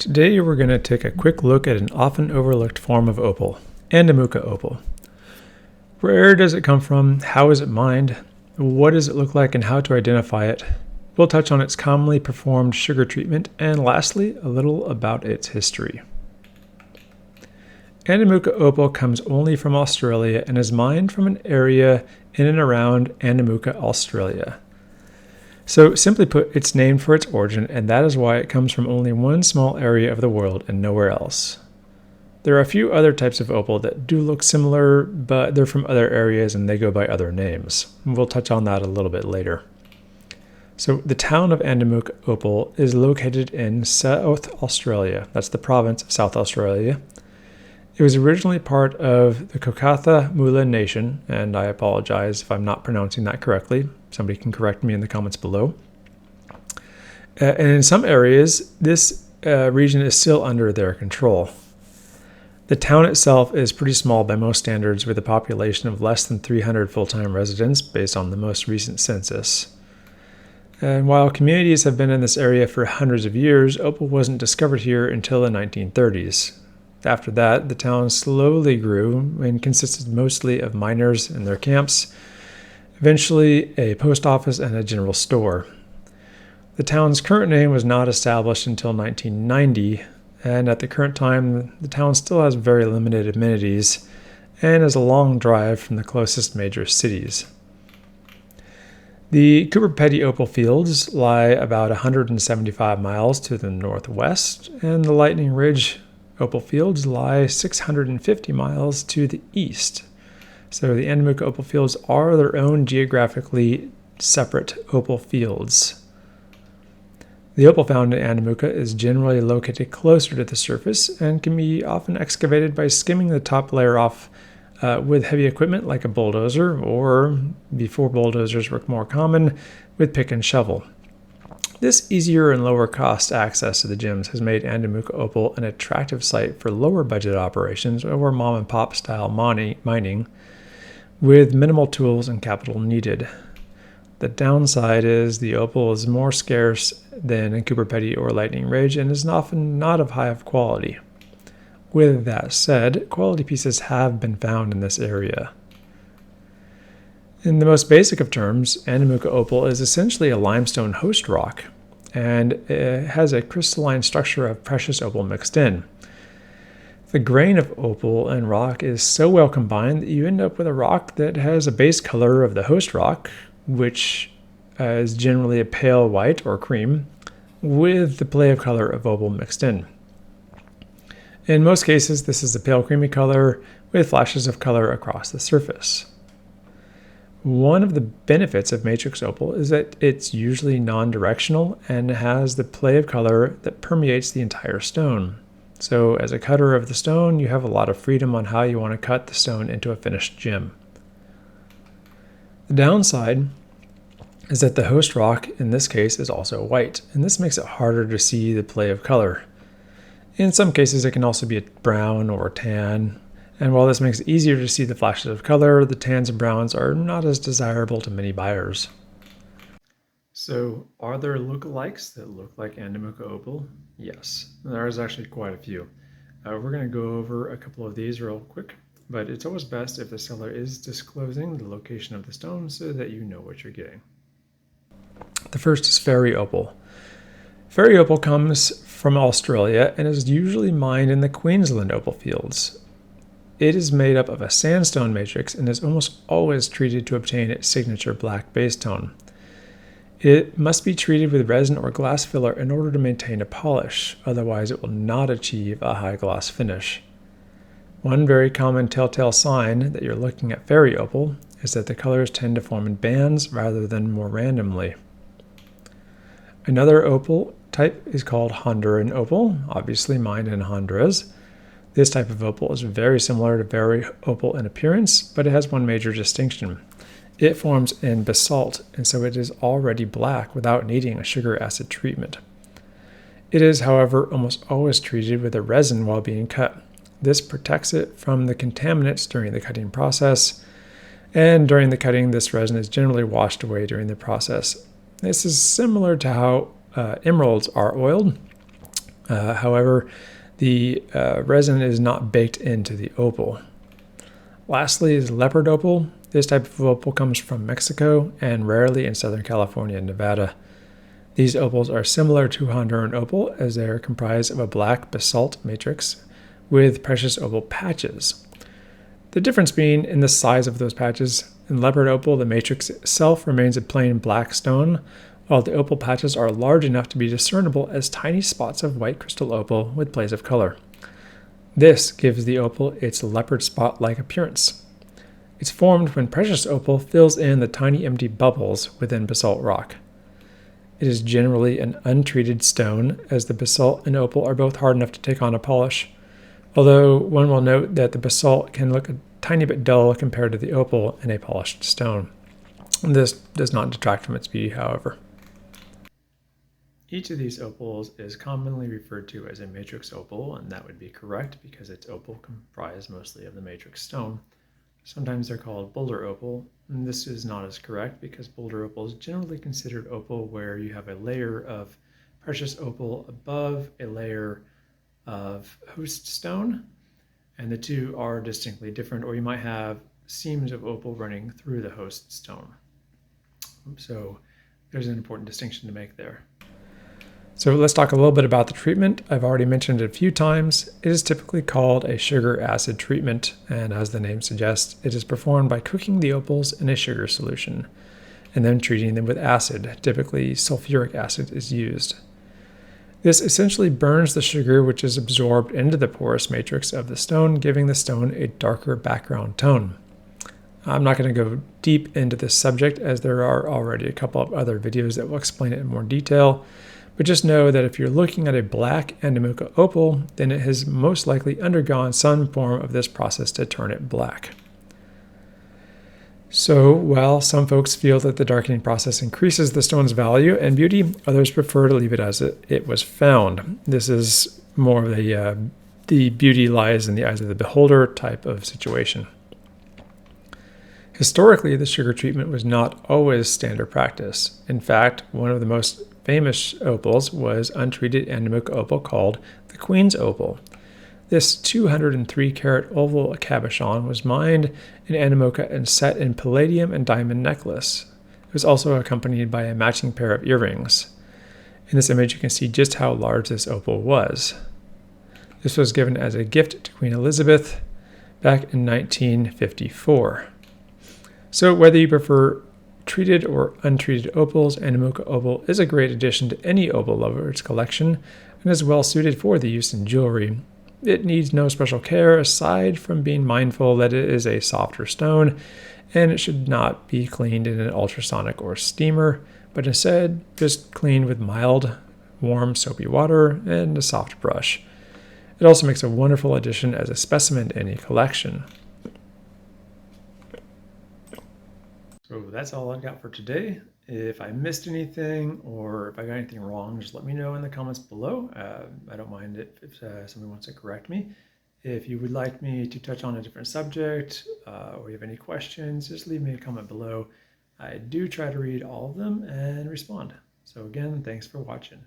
Today we're going to take a quick look at an often overlooked form of opal, Andamooka opal. Where does it come from? How is it mined? What does it look like and how to identify it? We'll touch on its commonly performed sugar treatment and lastly, a little about its history. Andamooka opal comes only from Australia and is mined from an area in and around Andamooka, Australia. So simply put, it's named for its origin, and that is why it comes from only one small area of the world and nowhere else. There are a few other types of opal that do look similar, but they're from other areas and they go by other names. We'll touch on that a little bit later. So the town of Andamooka opal is located in South Australia. That's the province of South Australia. It was originally part of the Kokatha Moola Nation, and I apologize if I'm not pronouncing that correctly. Somebody can correct me in the comments below. And in some areas, this region is still under their control. The town itself is pretty small by most standards, with a population of less than 300 full-time residents based on the most recent census. And while communities have been in this area for hundreds of years, opal wasn't discovered here until the 1930s. After that, the town slowly grew and consisted mostly of miners and their camps, eventually a post office and a general store. The town's current name was not established until 1990, and at the current time, the town still has very limited amenities and is a long drive from the closest major cities. The Cooper Pedy opal fields lie about 175 miles to the northwest, and the Lightning Ridge opal fields lie 650 miles to the east. So the Andamooka opal fields are their own geographically separate opal fields. The opal found in Andamooka is generally located closer to the surface and can be often excavated by skimming the top layer off with heavy equipment like a bulldozer, or, before bulldozers were more common, with pick and shovel. This easier and lower cost access to the gems has made Andamooka opal an attractive site for lower budget operations or mom and pop style mining with minimal tools and capital needed. The downside is the opal is more scarce than in Cooper Pedy or Lightning Ridge and is often not of high quality. With that said, quality pieces have been found in this area. In the most basic of terms, Andamooka opal is essentially a limestone host rock, and it has a crystalline structure of precious opal mixed in. The grain of opal and rock is so well combined that you end up with a rock that has a base color of the host rock, which is generally a pale white or cream, with the play of color of opal mixed in. In most cases, this is a pale creamy color with flashes of color across the surface. One of the benefits of matrix opal is that it's usually non-directional and has the play of color that permeates the entire stone. So as a cutter of the stone, you have a lot of freedom on how you want to cut the stone into a finished gem. The downside is that the host rock in this case is also white, and this makes it harder to see the play of color. In some cases, it can also be a brown or tan. And while this makes it easier to see the flashes of color, the tans and browns are not as desirable to many buyers. So, are there lookalikes that look like Andamooka opal? Yes, there is actually quite a few. We're going to go over a couple of these real quick, but it's always best if the seller is disclosing the location of the stone so that you know what you're getting. The first is fairy opal. Fairy opal comes from Australia and is usually mined in the Queensland opal fields. It is made up of a sandstone matrix and is almost always treated to obtain its signature black base tone. It must be treated with resin or glass filler in order to maintain a polish, otherwise it will not achieve a high gloss finish. One very common telltale sign that you're looking at fairy opal is that the colors tend to form in bands rather than more randomly. Another opal type is called Honduran opal, obviously mined in Honduras. This type of opal is very similar to fairy opal in appearance, but it has one major distinction. It forms in basalt, and so it is already black without needing a sugar acid treatment. It is, however, almost always treated with a resin while being cut. This protects it from the contaminants during the cutting process, and during the cutting, this resin is generally washed away during the process. This is similar to how emeralds are oiled. However, the resin is not baked into the opal. Lastly is leopard opal. This type of opal comes from Mexico and rarely in Southern California and Nevada. These opals are similar to Honduran opal as they are comprised of a black basalt matrix with precious opal patches. The difference being in the size of those patches. In leopard opal, the matrix itself remains a plain black stone, while the opal patches are large enough to be discernible as tiny spots of white crystal opal with plays of color. This gives the opal its leopard spot-like appearance. It's formed when precious opal fills in the tiny empty bubbles within basalt rock. It is generally an untreated stone, as the basalt and opal are both hard enough to take on a polish, although one will note that the basalt can look a tiny bit dull compared to the opal in a polished stone. This does not detract from its beauty, however. Each of these opals is commonly referred to as a matrix opal, and that would be correct because its opal comprised mostly of the matrix stone. Sometimes they're called boulder opal, and this is not as correct because boulder opal is generally considered opal where you have a layer of precious opal above a layer of host stone, and the two are distinctly different, or you might have seams of opal running through the host stone. So there's an important distinction to make there. So let's talk a little bit about the treatment. I've already mentioned it a few times. It is typically called a sugar acid treatment, and as the name suggests, it is performed by cooking the opals in a sugar solution and then treating them with acid. Typically, sulfuric acid is used. This essentially burns the sugar, which is absorbed into the porous matrix of the stone, giving the stone a darker background tone. I'm not going to go deep into this subject as there are already a couple of other videos that will explain it in more detail. But just know that if you're looking at a black Andamooka opal, then it has most likely undergone some form of this process to turn it black. So, while some folks feel that the darkening process increases the stone's value and beauty, others prefer to leave it as it was found. This is more of the beauty lies in the eyes of the beholder type of situation. Historically, the sugar treatment was not always standard practice. In fact, one of the most famous opals was untreated Andamooka opal called the Queen's Opal. This 203-carat oval cabochon was mined in Andamooka and set in palladium and diamond necklace. It was also accompanied by a matching pair of earrings. In this image, you can see just how large this opal was. This was given as a gift to Queen Elizabeth back in 1954. So whether you prefer treated or untreated opals, Andamooka opal is a great addition to any opal lover's collection and is well suited for the use in jewelry. It needs no special care aside from being mindful that it is a softer stone and it should not be cleaned in an ultrasonic or steamer, but instead just cleaned with mild, warm, soapy water and a soft brush. It also makes a wonderful addition as a specimen in a collection. So that's all I've got for today. If I missed anything or if I got anything wrong, just let me know in the comments below. I don't mind if somebody wants to correct me. If you would like me to touch on a different subject or you have any questions, just leave me a comment below. I do try to read all of them and respond. So again, thanks for watching.